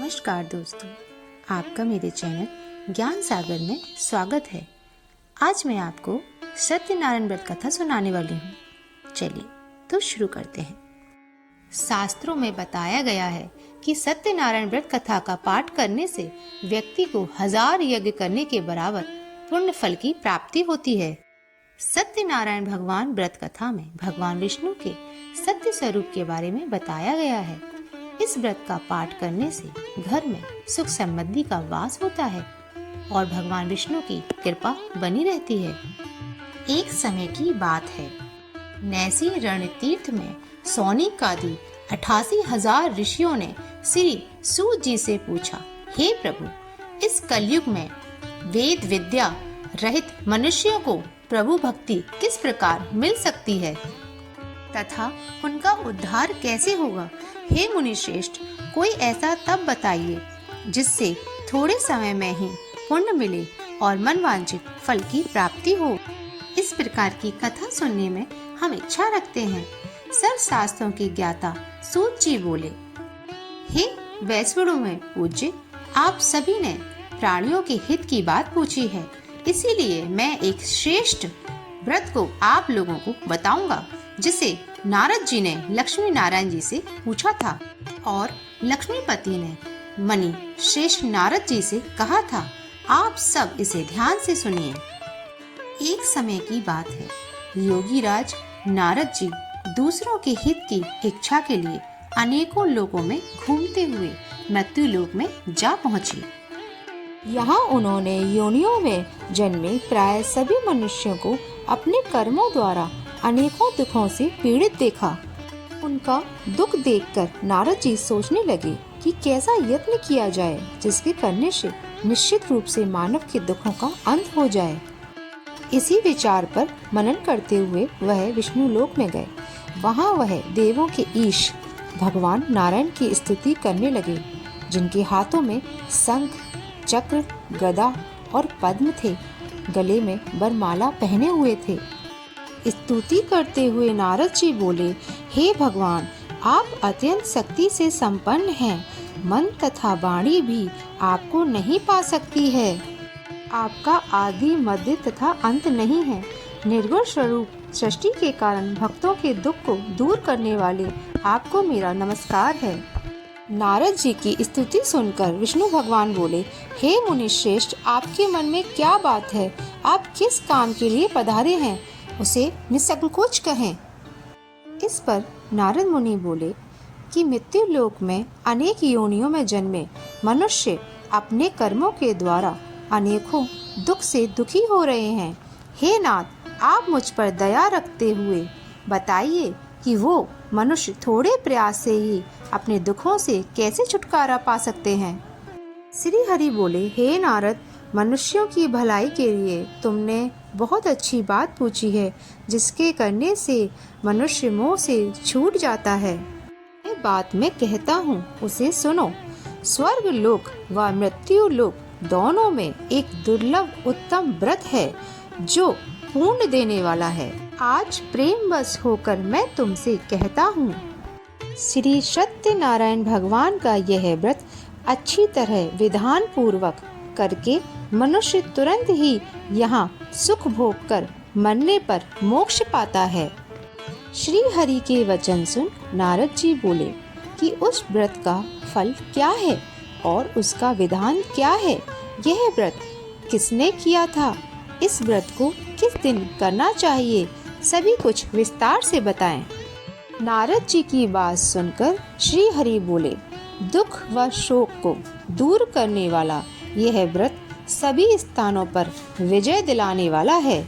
नमस्कार दोस्तों, आपका मेरे चैनल ज्ञान सागर में स्वागत है। आज मैं आपको सत्यनारायण व्रत कथा सुनाने वाली हूँ। चलिए तो शुरू करते हैं। शास्त्रों में बताया गया है कि सत्यनारायण व्रत कथा का पाठ करने से व्यक्ति को 1000 यज्ञ करने के बराबर पुण्य फल की प्राप्ति होती है। सत्यनारायण भगवान व्रत कथा में भगवान विष्णु के सत्य स्वरूप के बारे में बताया गया है। इस व्रत का पाठ करने से घर में सुख समृद्धि का वास होता है और भगवान विष्णु की कृपा बनी रहती है। एक समय की बात है, नैसी रणतीर्थ में सौनिक आदि 88,000 ऋषियों ने श्री सूत जी से पूछा, हे प्रभु, इस कलयुग में वेद विद्या रहित मनुष्यों को प्रभु भक्ति किस प्रकार मिल सकती है तथा उनका उद्धार कैसे होगा? हे मुनि श्रेष्ठ, कोई ऐसा तप बताइए जिससे थोड़े समय में ही पुण्य मिले और मनवांछित फल की प्राप्ति हो। इस प्रकार की कथा सुनने में हम इच्छा रखते हैं। सर्व शास्त्रों के ज्ञाता सूत जी बोले, हे वैष्णवों में पूज्य, आप सभी ने प्राणियों के हित की बात पूछी है, इसीलिए मैं एक श्रेष्ठ व्रत को आप लोगों को बताऊंगा जिसे नारद जी ने लक्ष्मी नारायण जी से पूछा था और लक्ष्मीपति ने मणि श्रेष्ठ नारद जी से कहा था। आप सब इसे ध्यान से सुनिए। एक समय की बात है, योगी राज नारद जी दूसरों के हित की इच्छा के लिए अनेकों लोकों में घूमते हुए मृत्यु लोक में जा पहुँचे। यहाँ उन्होंने योनियों में जन्मे प्राय सभी मनुष्यों को अपने कर्मों द्वारा अनेकों दुखों से पीड़ित देखा। उनका दुख देखकर नारद जी सोचने लगे कि कैसा यत्न किया जाए जिसके करने से निश्चित रूप से मानव के दुखों का अंत हो जाए। इसी विचार पर मनन करते हुए वह विष्णु लोक में गए। वहाँ वह देवों के ईश भगवान नारायण की स्तुति करने लगे, जिनके हाथों में शंख चक्र गदा और पद्म थे, गले में वरमाला पहने हुए थे। स्तुति करते हुए नारद जी बोले, हे भगवान, आप अत्यंत शक्ति से संपन्न हैं, मन तथा वाणी भी आपको नहीं पा सकती है। आपका आदि मध्य तथा अंत नहीं है। निर्गुण स्वरूप सृष्टि के कारण भक्तों के दुख को दूर करने वाले आपको मेरा नमस्कार है। नारद जी की स्तुति सुनकर विष्णु भगवान बोले, हे मुनि श्रेष्ठ, आपके मन में क्या बात है? आप किस काम के लिए पधारे हैं, उसे निसंकोच कहें। इस पर नारद मुनि बोले कि मृत्यु लोक में अनेक योनियों में जन्मे मनुष्य अपने कर्मों के द्वारा अनेकों दुख से दुखी हो रहे हैं। हे नाथ, आप मुझ पर दया रखते हुए बताइए कि वो मनुष्य थोड़े प्रयास से ही अपने दुखों से कैसे छुटकारा पा सकते हैं। श्री हरि बोले, हे नारद, मनुष्यों की भलाई के लिए तुमने बहुत अच्छी बात पूछी है, जिसके करने से मनुष्य मोह से छूट जाता है। ये बात मैं कहता हूँ, उसे सुनो। स्वर्ग लोक व मृत्यु लोक दोनों में एक दुर्लभ उत्तम व्रत है जो पुण्य देने वाला है। आज प्रेम बस होकर मैं तुमसे कहता हूँ। श्री सत्यनारायण भगवान का यह व्रत अच्छी तरह विधान पूर्वक करके मनुष्य तुरंत ही यहाँ सुख भोग कर मरने पर मोक्ष पाता है। श्री हरि के वचन सुन नारद जी बोले कि उस व्रत का फल क्या है और उसका विधान क्या है? यह व्रत किसने किया था? इस व्रत को किस दिन करना चाहिए? सभी कुछ विस्तार से बताएं। नारद जी की बात सुनकर श्री हरि बोले, दुख व शोक को दूर करने वाला यह व्रत सभी स्थानों पर विजय दिलाने वाला है।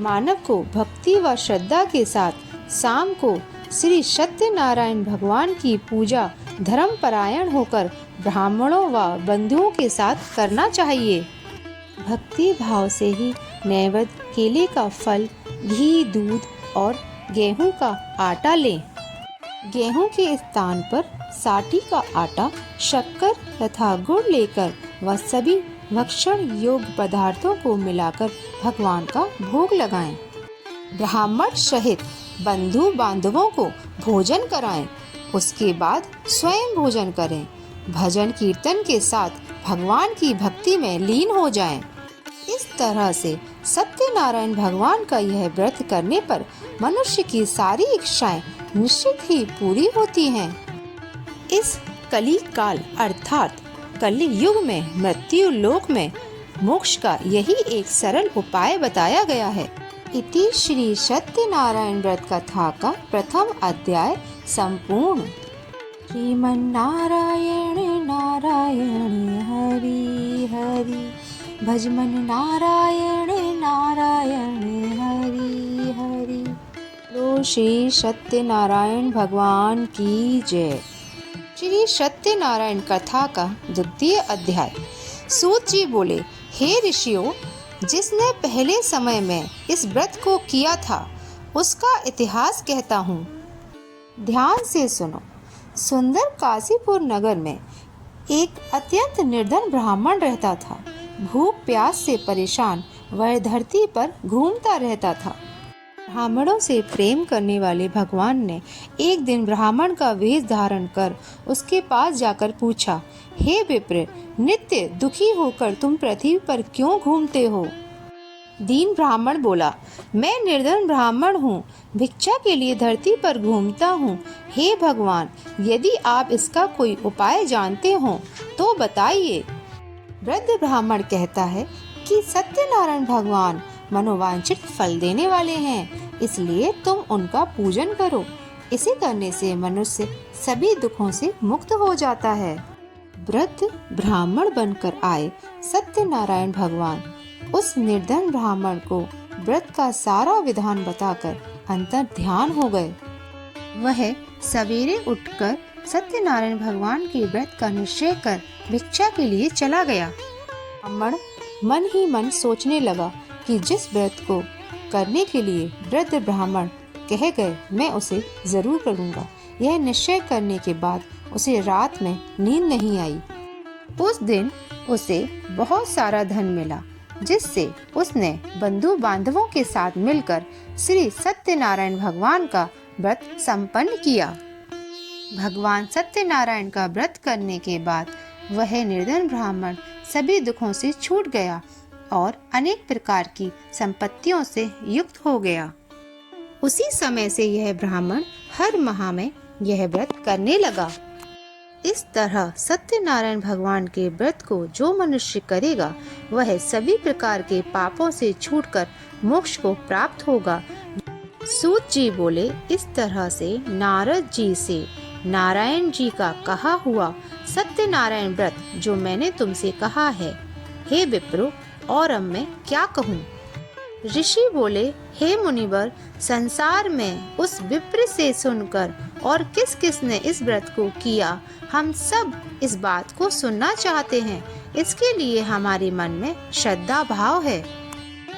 मानव को भक्ति व श्रद्धा के साथ शाम को श्री सत्यनारायण भगवान की पूजा धर्मपरायण होकर ब्राह्मणों व बंधुओं के साथ करना चाहिए। भक्ति भाव से ही नैवेद्य केले का फल, घी, दूध और गेहूं का आटा लें। गेहूं के स्थान पर साठी का आटा, शक्कर तथा गुड़ लेकर वह सभी भक्षण योग्य पदार्थों को मिलाकर भगवान का भोग लगाएं। ब्राह्मण सहित बंधु बांधवों को भोजन कराएं। उसके बाद स्वयं भोजन करें। भजन कीर्तन के साथ भगवान की भक्ति में लीन हो जाएं। इस तरह से सत्यनारायण भगवान का यह व्रत करने पर मनुष्य की सारी इच्छाएं निश्चित ही पूरी होती हैं। इस कली काल अर्थात कलि युग में मृत्यु लोक में मोक्ष का यही एक सरल उपाय बताया गया है। इति श्री सत्यनारायण व्रत कथा का प्रथम अध्याय संपूर्ण। श्रीमन्नारायण नारायण हरि हरि, भजमन नारायण नारायण हरि हरि। लो श्री सत्यनारायण भगवान की जय। श्री सत्यनारायण कथा का द्वितीय अध्याय। सूत जी बोले, हे ऋषियों, जिसने पहले समय में इस व्रत को किया था उसका इतिहास कहता हूँ, ध्यान से सुनो। सुंदर काशीपुर नगर में एक अत्यंत निर्धन ब्राह्मण रहता था। भूख प्यास से परेशान वह धरती पर घूमता रहता था। ब्राह्मणों से प्रेम करने वाले भगवान ने एक दिन ब्राह्मण का वेश धारण कर उसके पास जाकर पूछा, हे विप्र, नित्य दुखी होकर तुम पृथ्वी पर क्यों घूमते हो? दीन ब्राह्मण बोला, मैं निर्धन ब्राह्मण हूँ, भिक्षा के लिए धरती पर घूमता हूँ। हे भगवान, यदि आप इसका कोई उपाय जानते हो तो बताइए। वृद्ध ब्राह्मण कहता है कि सत्यनारायण भगवान मनोवांछित फल देने वाले हैं, इसलिए तुम उनका पूजन करो। इसे करने से मनुष्य सभी दुखों से मुक्त हो जाता है। वृद्ध ब्राह्मण बनकर आए सत्यनारायण भगवान उस निर्धन ब्राह्मण को व्रत का सारा विधान बताकर अंतर ध्यान हो गए। वह सवेरे उठकर सत्यनारायण भगवान के व्रत का निश्चय कर भिक्षा के लिए चला गया। ब्राह्मण मन ही मन सोचने लगा कि जिस व्रत को करने के लिए वृद्ध ब्राह्मण कह गए, मैं उसे जरूर करूँगा। यह निश्चय करने के बाद उसे रात में नींद नहीं आई। उस दिन उसे बहुत सारा धन मिला, जिससे उसने बंधु बांधवों के साथ मिलकर श्री सत्यनारायण भगवान का व्रत संपन्न किया। भगवान सत्यनारायण का व्रत करने के बाद वह निर्धन ब्राह्मण सभी दुखों से छूट गया और अनेक प्रकार की संपत्तियों से युक्त हो गया। उसी समय से यह ब्राह्मण हर माह में यह व्रत करने लगा। इस तरह सत्यनारायण भगवान के व्रत को जो मनुष्य करेगा वह सभी प्रकार के पापों से छूटकर मोक्ष को प्राप्त होगा। सूत जी बोले, इस तरह से नारद जी से नारायण जी का कहा हुआ सत्यनारायण व्रत जो मैंने तुमसे कहा है, हे विप्रो, और अब मैं क्या कहूँ? ऋषि बोले, हे मुनिवर, संसार में उस विप्र से सुनकर और किस किस ने इस व्रत को किया, हम सब इस बात को सुनना चाहते हैं। इसके लिए हमारे मन में श्रद्धा भाव है।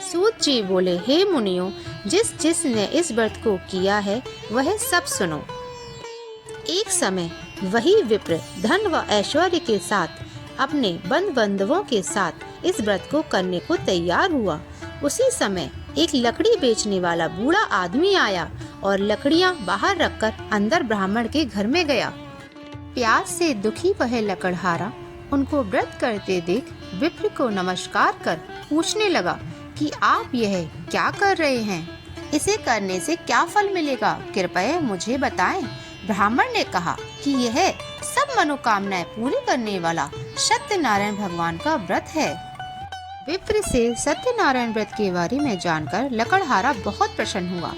सूत जी बोले, हे मुनियों, जिस जिस ने इस व्रत को किया है वह सब सुनो। एक समय वही विप्र धन व ऐश्वर्य के साथ अपने बंधु बांधवों के साथ इस व्रत को करने को तैयार हुआ। उसी समय एक लकड़ी बेचने वाला बूढ़ा आदमी आया और लकड़ियां बाहर रखकर अंदर ब्राह्मण के घर में गया। प्यास से दुखी वह लकड़हारा उनको व्रत करते देख विप्र को नमस्कार कर पूछने लगा कि आप यह क्या कर रहे हैं? इसे करने से क्या फल मिलेगा? कृपया मुझे बताएं। ब्राह्मण ने कहा कि यह सब मनोकामनाएं पूरी करने वाला सत्यनारायण भगवान का व्रत है। विप्र से सत्यनारायण व्रत के बारे में जानकर लकड़हारा बहुत प्रसन्न हुआ।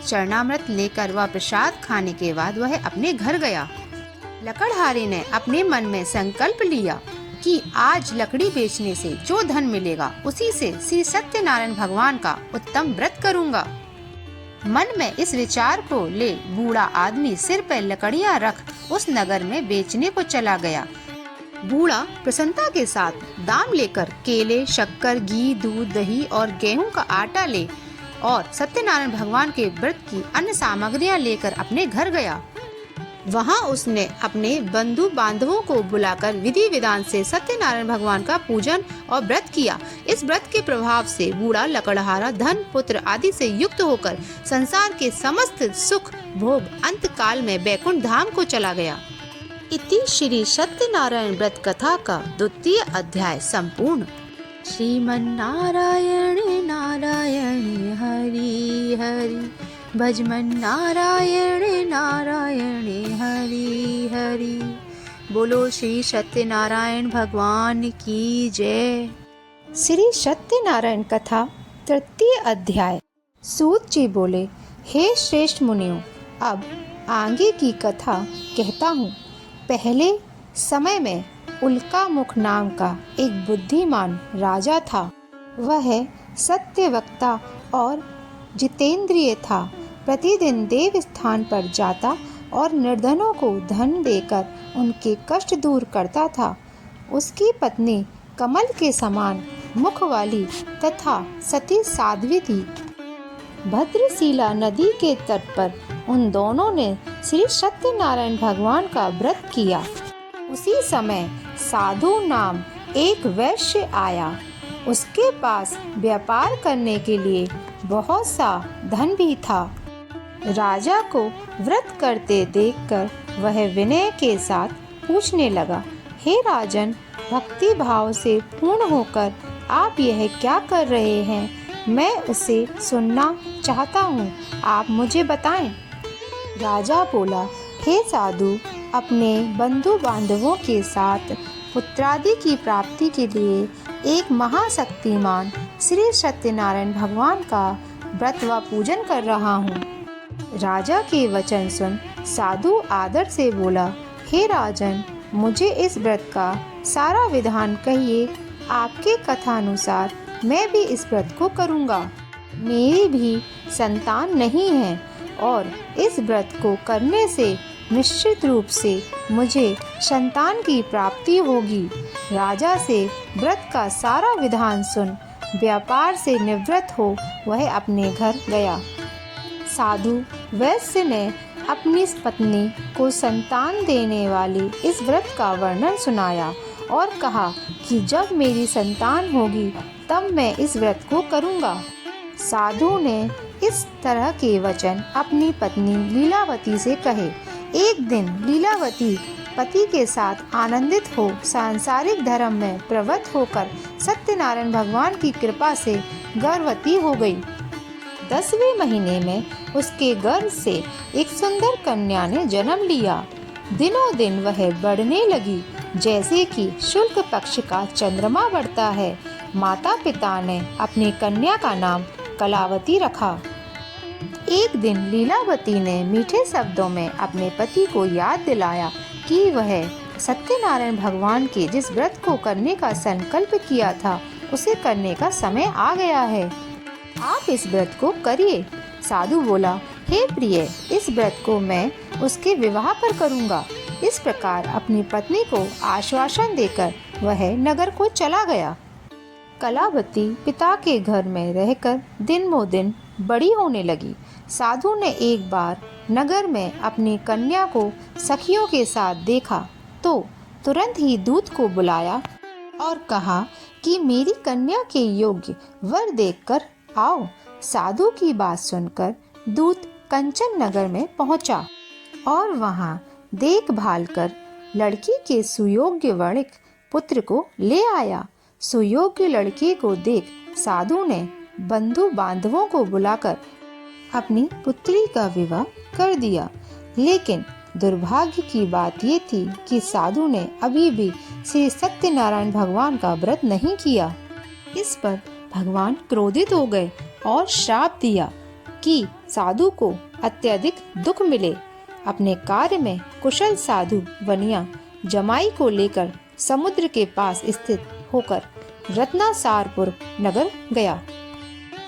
चरणामृत लेकर वह प्रसाद खाने के बाद वह अपने घर गया। लकड़हारे ने अपने मन में संकल्प लिया कि आज लकड़ी बेचने से जो धन मिलेगा उसी से श्री सत्यनारायण भगवान का उत्तम व्रत करूंगा। मन में इस विचार को ले बूढ़ा आदमी सिर पर लकड़ियां रख उस नगर में बेचने को चला गया। बूढ़ा प्रसन्नता के साथ दाम लेकर केले, शक्कर, घी, दूध, दही और गेहूं का आटा ले और सत्यनारायण भगवान के व्रत की अन्य सामग्रियां लेकर अपने घर गया। वहां उसने अपने बंधु बांधवों को बुलाकर विधि विधान से सत्यनारायण भगवान का पूजन और व्रत किया। इस व्रत के प्रभाव से बूढ़ा लकड़हारा धन, पुत्र आदि से युक्त होकर संसार के समस्त सुख भोग अंत काल में बैकुंठ धाम को चला गया। इति श्री सत्यनारायण व्रत कथा का द्वितीय अध्याय संपूर्ण। श्रीमन्नारायण नारायण हरि हरि, भजमन नारायण नारायण हरि हरि। बोलो श्री सत्यनारायण भगवान की जय। श्री सत्यनारायण कथा तृतीय अध्याय। सूत जी बोले, हे श्रेष्ठ मुनियों, अब आगे की कथा कहता हूँ। पहले समय में उल्कामुख नाम का एक बुद्धिमान राजा था। वह सत्यवक्ता और जितेंद्रिय था। प्रतिदिन देव स्थान पर जाता और निर्धनों को धन देकर उनके कष्ट दूर करता था। उसकी पत्नी कमल के समान मुख वाली तथा सती साध्वी थी। भद्रशिला नदी के तट पर उन दोनों ने श्री सत्यनारायण भगवान का व्रत किया। उसी समय साधु नाम एक वैश्य आया। उसके पास व्यापार करने के लिए बहुत सा धन भी था। राजा को व्रत करते देखकर वह विनय के साथ पूछने लगा, हे राजन, भक्ति भाव से पूर्ण होकर आप यह क्या कर रहे हैं? मैं उसे सुनना चाहता हूँ, आप मुझे बताएं। राजा बोला, हे साधु, अपने बंधु बांधवों के साथ पुत्रादि की प्राप्ति के लिए एक महाशक्तिमान श्री सत्यनारायण भगवान का व्रत व पूजन कर रहा हूँ। राजा के वचन सुन साधु आदर से बोला, हे राजन, मुझे इस व्रत का सारा विधान कहिए। आपके कथानुसार मैं भी इस व्रत को करूँगा। मेरी भी संतान नहीं है और इस व्रत को करने से निश्चित रूप से मुझे संतान की प्राप्ति होगी। राजा से व्रत का सारा विधान सुन व्यापार से निवृत्त हो वह अपने घर गया। साधु वैश्य ने अपनी पत्नी को संतान देने वाली इस व्रत का वर्णन सुनाया और कहा कि जब मेरी संतान होगी तब मैं इस व्रत को करूँगा। साधु ने इस तरह के वचन अपनी पत्नी लीलावती से कहे। एक दिन लीलावती पति के साथ आनंदित हो सांसारिक धर्म में प्रवृत्त होकर सत्यनारायण भगवान की कृपा से गर्भवती हो गई। 10वें महीने में उसके गर्भ से एक सुंदर कन्या ने जन्म लिया। दिनों दिन वह बढ़ने लगी जैसे कि शुक्ल पक्ष का चंद्रमा बढ़ता है। माता पिता ने अपनी कन्या का नाम कलावती रखा। एक दिन लीलावती ने मीठे शब्दों में अपने पति को याद दिलाया कि वह सत्यनारायण भगवान के जिस व्रत को करने का संकल्प किया था उसे करने का समय आ गया है। आप इस व्रत को करिए। साधु बोला, हे प्रिय, इस व्रत को मैं उसके विवाह पर करूँगा। इस प्रकार अपनी पत्नी को आश्वासन देकर वह नगर को चला गया। कलावती पिता के घर में रहकर दिन ब दिन बड़ी होने लगी। साधु ने एक बार नगर में अपनी कन्या को सखियों के साथ देखा तो तुरंत ही दूत को बुलाया और कहा कि मेरी कन्या के योग्य वर देखकर आओ। साधु की बात सुनकर दूत कंचन नगर में पहुंचा और वहां देखभाल कर लड़की के सुयोग्य वर्णिक पुत्र को ले आया। सुयोग्य लड़के को देख साधु ने बंधु बांधवों को बुलाकर अपनी पुत्री का विवाह कर दिया। लेकिन दुर्भाग्य की बात ये थी कि साधु ने अभी भी श्री सत्यनारायण भगवान का व्रत नहीं किया। इस पर भगवान क्रोधित हो गए और श्राप दिया कि साधु को अत्यधिक दुख मिले। अपने कार्य में कुशल साधु वनिया जमाई को लेकर समुद्र के पास स्थित होकर रत्नासारपुर नगर गया।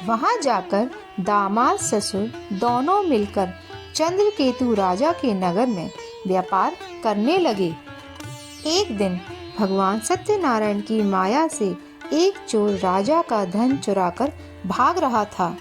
वहां जाकर दामाद ससुर दोनों मिलकर चंद्रकेतु राजा के नगर में व्यापार करने लगे। एक दिन भगवान सत्यनारायण की माया से एक चोर राजा का धन चुराकर भाग रहा था।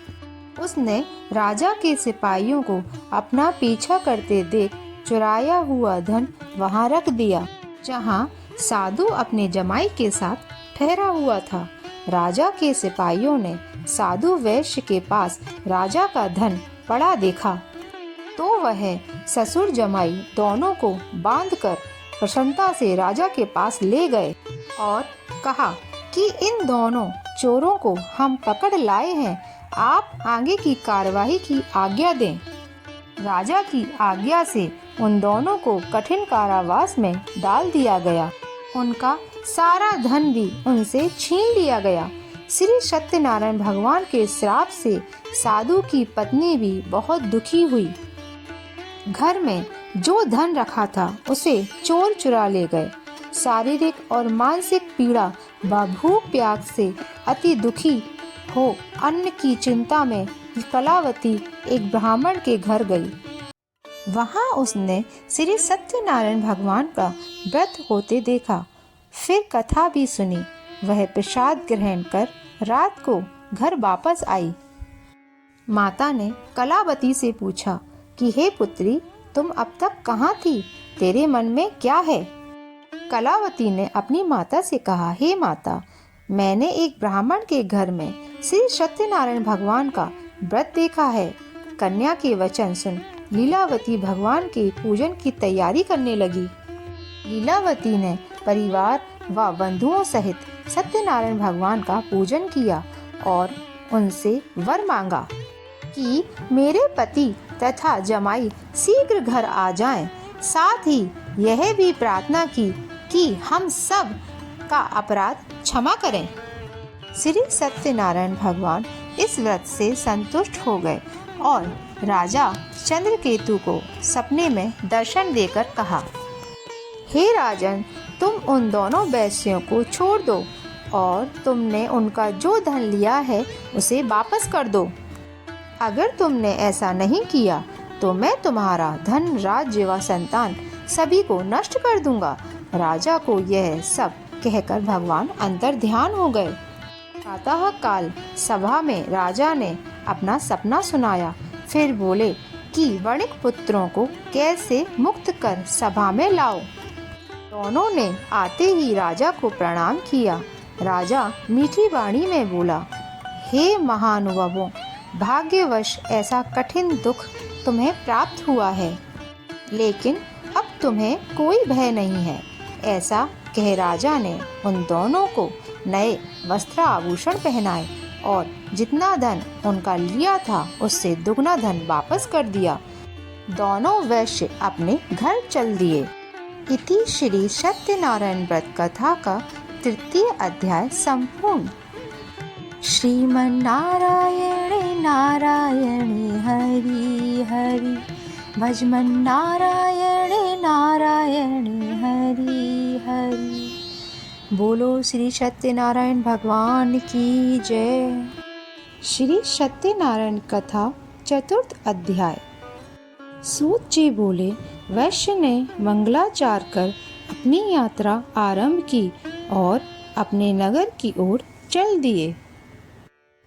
उसने राजा के सिपाहियों को अपना पीछा करते देख चुराया हुआ धन वहां रख दिया जहां साधु अपने जमाई के साथ ठहरा हुआ था। राजा के सिपाहियों ने साधु वैश्य के पास राजा का धन पड़ा देखा तो वह ससुर जमाई दोनों को बांधकर प्रसन्नता से राजा के पास ले गए और कहा कि इन दोनों चोरों को हम पकड़ लाए हैं, आप आगे की कार्यवाही की आज्ञा दें। राजा की आज्ञा से उन दोनों को कठिन कारावास में डाल दिया गया। उनका सारा धन भी उनसे छीन लिया गया। श्री सत्यनारायण भगवान के श्राप से साधु की पत्नी भी बहुत दुखी हुई। घर में जो धन रखा था उसे चोर चुरा ले गए। शारीरिक और मानसिक पीड़ा व भूख प्यास से अति दुखी हो अन्न की चिंता में कलावती एक ब्राह्मण के घर गई। वहां उसने श्री सत्यनारायण भगवान का व्रत होते देखा। फिर कथा भी सुनी। वह प्रसाद ग्रहण कर रात को घर वापस आई। माता ने कलावती से पूछा कि हे पुत्री, तुम अब तक कहाँ थी? तेरे मन में क्या है? कलावती ने अपनी माता से कहा, हे माता, मैंने एक ब्राह्मण के घर में श्री सत्यनारायण भगवान का व्रत देखा है। कन्या के वचन सुन लीलावती भगवान के पूजन की तैयारी करने लगी। लीलावती ने परिवार व बंधुओं सहित सत्यनारायण भगवान का पूजन किया और उनसे वर मांगा कि मेरे पति तथा जमाई शीघ्र घर आ जाएं। साथ ही यह भी प्रार्थना की कि हम सब का अपराध क्षमा करें। श्री सत्यनारायण भगवान इस व्रत से संतुष्ट हो गए और राजा चंद्रकेतु को सपने में दर्शन देकर कहा, हे राजन, तुम उन दोनों वैश्यों को छोड़ दो और तुमने उनका जो धन लिया है उसे वापस कर दो। अगर तुमने ऐसा नहीं किया तो मैं तुम्हारा धन, राज्य व संतान सभी को नष्ट कर दूंगा। राजा को यह सब कहकर भगवान अंतर ध्यान हो गए। प्रातः काल सभा में राजा ने अपना सपना सुनाया। फिर बोले कि वणिक पुत्रों को कैसे मुक्त कर सभा में लाओ। दोनों ने आते ही राजा को प्रणाम किया। राजा मीठी वाणी में बोला, हे महानुभावों, भाग्यवश ऐसा कठिन दुख तुम्हें प्राप्त हुआ है, लेकिन अब तुम्हें कोई भय नहीं है। ऐसा कह राजा ने उन दोनों को नए वस्त्र आभूषण पहनाए और जितना धन उनका लिया था उससे दुगना धन वापस कर दिया। दोनों वैश्य अपने घर चल दिए। इति श्री सत्यनारायण व्रत कथा का 3य अध्याय संपूर्ण। श्रीमन्नारायणे नारायणे हरि हरि, भजमन्नारायणे नारायणे हरि हरि। बोलो श्री सत्यनारायण भगवान की जय। श्री सत्यनारायण कथा 4th अध्याय। सूत जी बोले, वैश्य ने मंगलाचार कर अपनी यात्रा आरंभ की और अपने नगर की ओर चल दिए।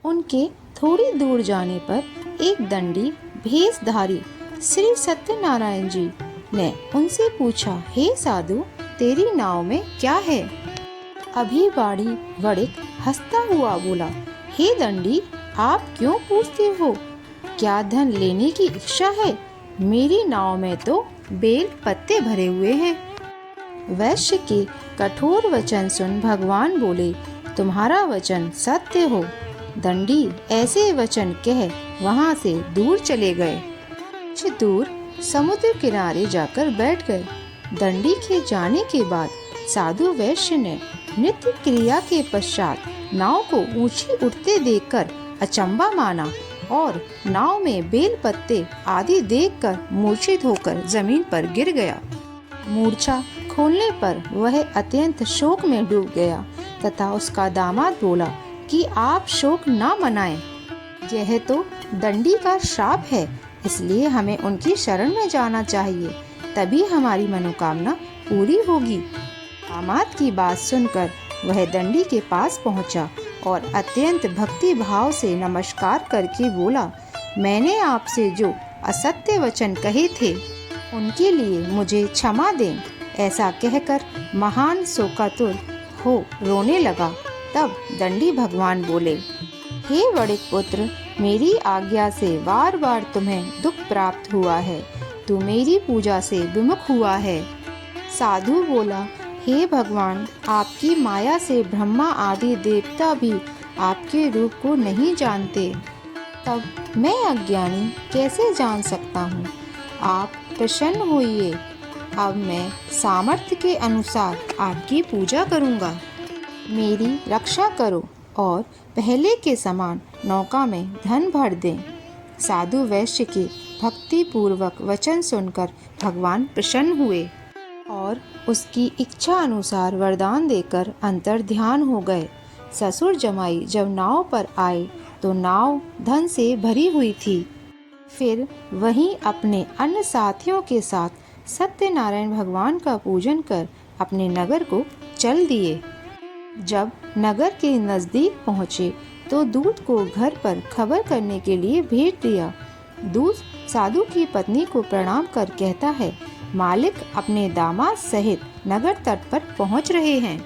उनके थोड़ी दूर जाने पर एक दंडी भेषधारी श्री सत्यनारायण जी ने उनसे पूछा, हे साधु, तेरी नाव में क्या है? अभी बाड़ी वणिक हंसता हुआ बोला, हे दंडी, आप क्यों पूछते हो? क्या धन लेने की इच्छा है? मेरी नाव में तो बेल पत्ते भरे हुए हैं। वैश्य के कठोर वचन सुन भगवान बोले, तुम्हारा वचन सत्य हो। दंडी ऐसे वचन कह वहां से दूर चले गए। कुछ दूर समुद्र किनारे जाकर बैठ गए। दंडी के जाने के बाद साधु वैश्य ने नित्य क्रिया के पश्चात नाव को ऊंची उठते देखकर अचंबा माना और नाव में बेल पत्ते आदि देखकर मूर्छित होकर जमीन पर गिर गया। मूर्छा खोलने पर वह अत्यंत शोक में डूब गया तथा उसका दामाद बोला कि आप शोक न मनाएं, यह तो दंडी का श्राप है, इसलिए हमें उनकी शरण में जाना चाहिए, तभी हमारी मनोकामना पूरी होगी। दामाद की बात सुनकर वह दंडी के पास पहुंचा और अत्यंत भक्ति भाव से नमस्कार करके बोला, मैंने आपसे जो असत्य वचन कहे थे उनके लिए मुझे क्षमा दें। ऐसा कहकर महान शोकातुर हो रोने लगा। तब दंडी भगवान बोले, हे वणिक पुत्र, मेरी आज्ञा से बार बार तुम्हें दुख प्राप्त हुआ है। तू मेरी पूजा से विमुख हुआ है। साधु बोला, हे भगवान, आपकी माया से ब्रह्मा आदि देवता भी आपके रूप को नहीं जानते, तब मैं अज्ञानी कैसे जान सकता हूँ। आप प्रसन्न होइए, अब मैं सामर्थ्य के अनुसार आपकी पूजा करूँगा। मेरी रक्षा करो और पहले के समान नौका में धन भर दें। साधु वैश्य के भक्ति पूर्वक वचन सुनकर भगवान प्रसन्न हुए और उसकी इच्छा अनुसार वरदान देकर अंतर ध्यान हो गए। ससुर जमाई जब नाव पर आए तो नाव धन से भरी हुई थी। फिर वहीं अपने अन्य साथियों के साथ सत्यनारायण भगवान का पूजन कर अपने नगर को चल दिए। जब नगर के नज़दीक पहुँचे तो दूत को घर पर खबर करने के लिए भेज दिया। दूत साधु की पत्नी को प्रणाम कर कहता है, मालिक अपने दामाद सहित नगर तट पर पहुँच रहे हैं।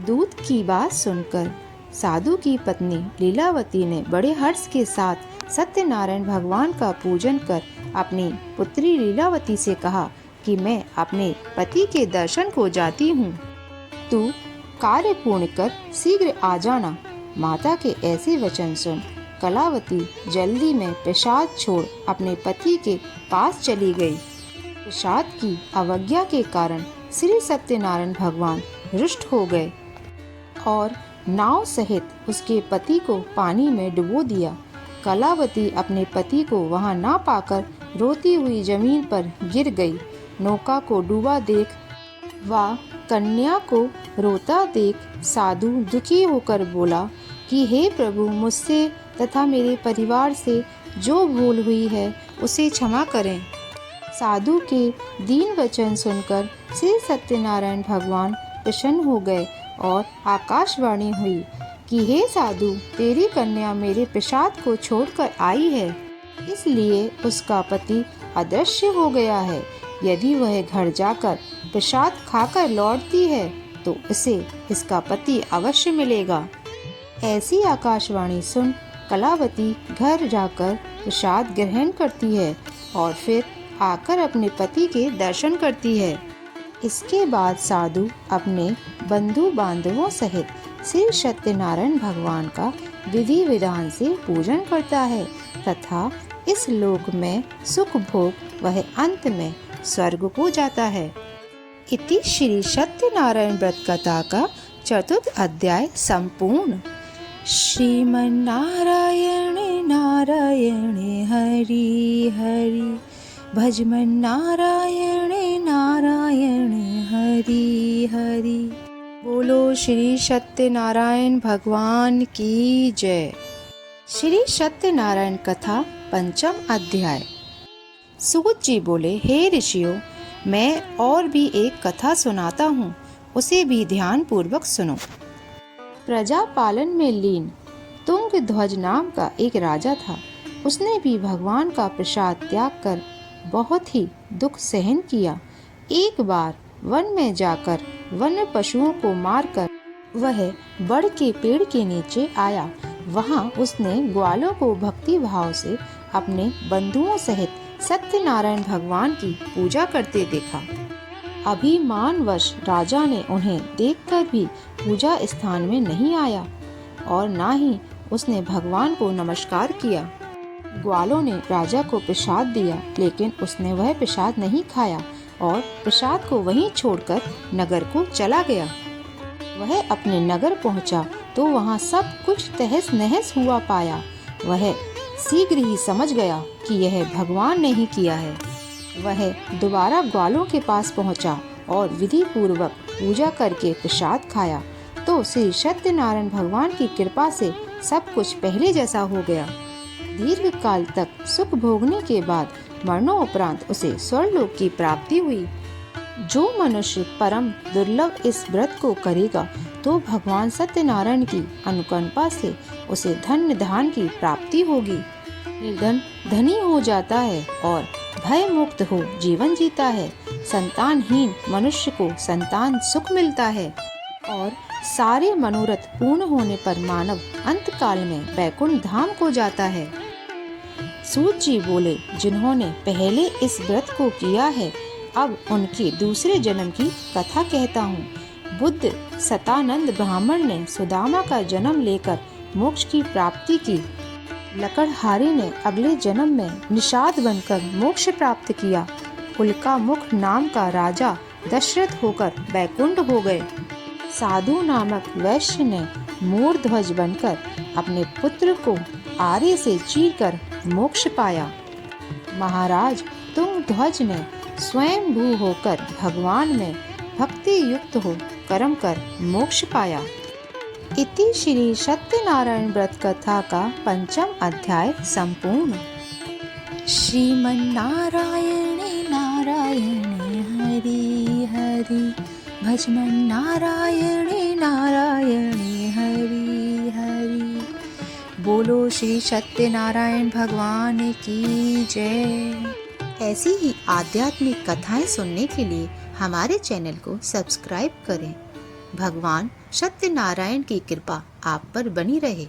दूत की बात सुनकर साधु की पत्नी लीलावती ने बड़े हर्ष के साथ सत्यनारायण भगवान का पूजन कर अपनी पुत्री लीलावती से कहा कि मैं अपने पति के दर्शन को जाती हूँ, तू कार्य पूर्ण कर शीघ्र आ जाना। माता के ऐसे वचन सुन कलावती जल्दी में प्रसाद छोड़ अपने पति के पास चली गई। प्रसाद की अवज्ञा के कारण श्री सत्यनारायण भगवान रुष्ट हो गए और नाव सहित उसके पति को पानी में डुबो दिया। कलावती अपने पति को वहां ना पाकर रोती हुई जमीन पर गिर गई। नौका को डूबा देख व कन्या को रोता देख साधु दुखी होकर बोला कि हे प्रभु, मुझसे तथा मेरे परिवार से जो भूल हुई है उसे क्षमा करें। साधु के दीन वचन सुनकर श्री सत्यनारायण भगवान प्रसन्न हो गए और आकाशवाणी हुई कि हे साधु, तेरी कन्या मेरे प्रसाद को छोड़कर आई है, इसलिए उसका पति अदृश्य हो गया है। यदि वह घर जाकर प्रसाद खाकर लौटती है तो उसे इसका पति अवश्य मिलेगा। ऐसी आकाशवाणी सुन कलावती घर जाकर प्रसाद ग्रहण करती है और फिर आकर अपने पति के दर्शन करती है। इसके बाद साधु अपने बंधु बांधवों सहित श्री सत्यनारायण भगवान का विधि विधान से पूजन करता है तथा इस लोक में सुख भोग वह अंत में स्वर्ग को जाता है। इति श्री सत्यनारायण व्रत कथा का चतुर्थ अध्याय संपूर्ण। श्रीमन्नारायण नारायण हरि हरि, भजमन नारायण नारायण हरि हरि। बोलो श्री सत्यनारायण भगवान की जय। श्री सत्यनारायण कथा पंचम अध्याय। सूत जी बोले, हे ऋषियों, मैं और भी एक कथा सुनाता हूँ, उसे भी ध्यान पूर्वक सुनो। प्रजा पालन में लीन तुंगध्वज नाम का एक राजा था। उसने भी भगवान का प्रसाद त्याग कर बहुत ही दुख सहन किया। एक बार वन में जाकर वन्य पशुओं को मारकर वह बड़ के पेड़ के नीचे आया। वहां उसने ग्वालों को भक्ति भाव से अपने बंधुओं सहित सत्यनारायण भगवान की पूजा करते देखा। अभिमानवश राजा ने उन्हें देखकर भी पूजा स्थान में नहीं आया और ना ही उसने भगवान को नमस्कार किया। ग्वालों ने राजा को प्रसाद दिया, लेकिन उसने वह प्रसाद नहीं खाया और प्रसाद को वहीं छोड़कर नगर को चला गया। वह अपने नगर पहुंचा तो वहां सब कुछ तहस नहस हुआ पाया। वह शीघ्र ही समझ गया कि यह भगवान ने ही किया है। वह दोबारा ग्वालों के पास पहुंचा और विधि पूर्वक पूजा करके प्रसाद खाया तो श्री सत्यनारायण भगवान की कृपा से सब कुछ पहले जैसा हो गया। दीर्घ काल तक सुख भोगने के बाद मरणोपरांत उसे स्वर्गलोक की प्राप्ति हुई। जो मनुष्य परम दुर्लभ इस व्रत को करेगा तो भगवान सत्यनारायण की अनुकंपा से उसे धन्य धान की प्राप्ति होगी। निर्धन धनी हो जाता है और भय मुक्त हो जीवन जीता है। संतानहीन मनुष्य को संतान सुख मिलता है और सारे मनोरथ पूर्ण होने पर मानव अंत काल में बैकुंठ धाम को जाता है। सूत जी बोले, जिन्होंने पहले इस व्रत को किया है अब उनके दूसरे जन्म की कथा कहता हूँ। बुद्ध सतानंद ब्राह्मण ने सुदामा का जन्म लेकर मोक्ष की प्राप्ति की। लकड़हारी ने अगले जन्म में निषाद बनकर मोक्ष प्राप्त किया। उल्का मुख नाम का राजा दशरथ होकर बैकुंठ हो गए। साधु नामक वैश्य ने मोर ध्वज बनकर अपने पुत्र को आरे से चीरकर मोक्ष पाया। महाराज तुंग ध्वज ने स्वयं भू होकर भगवान में भक्ति युक्त हो कर्म कर मोक्ष पाया। इति श्री सत्यनारायण व्रत कथा का 5वां अध्याय संपूर्ण। श्रीमन्नारायणे नारायणे हरि हरि, भजमन्नारायणे नारायणे हरि हरि। बोलो श्री सत्यनारायण भगवान की जय। ऐसी ही आध्यात्मिक कथाएं सुनने के लिए हमारे चैनल को सब्सक्राइब करें। भगवान सत्यनारायण की कृपा आप पर बनी रहे।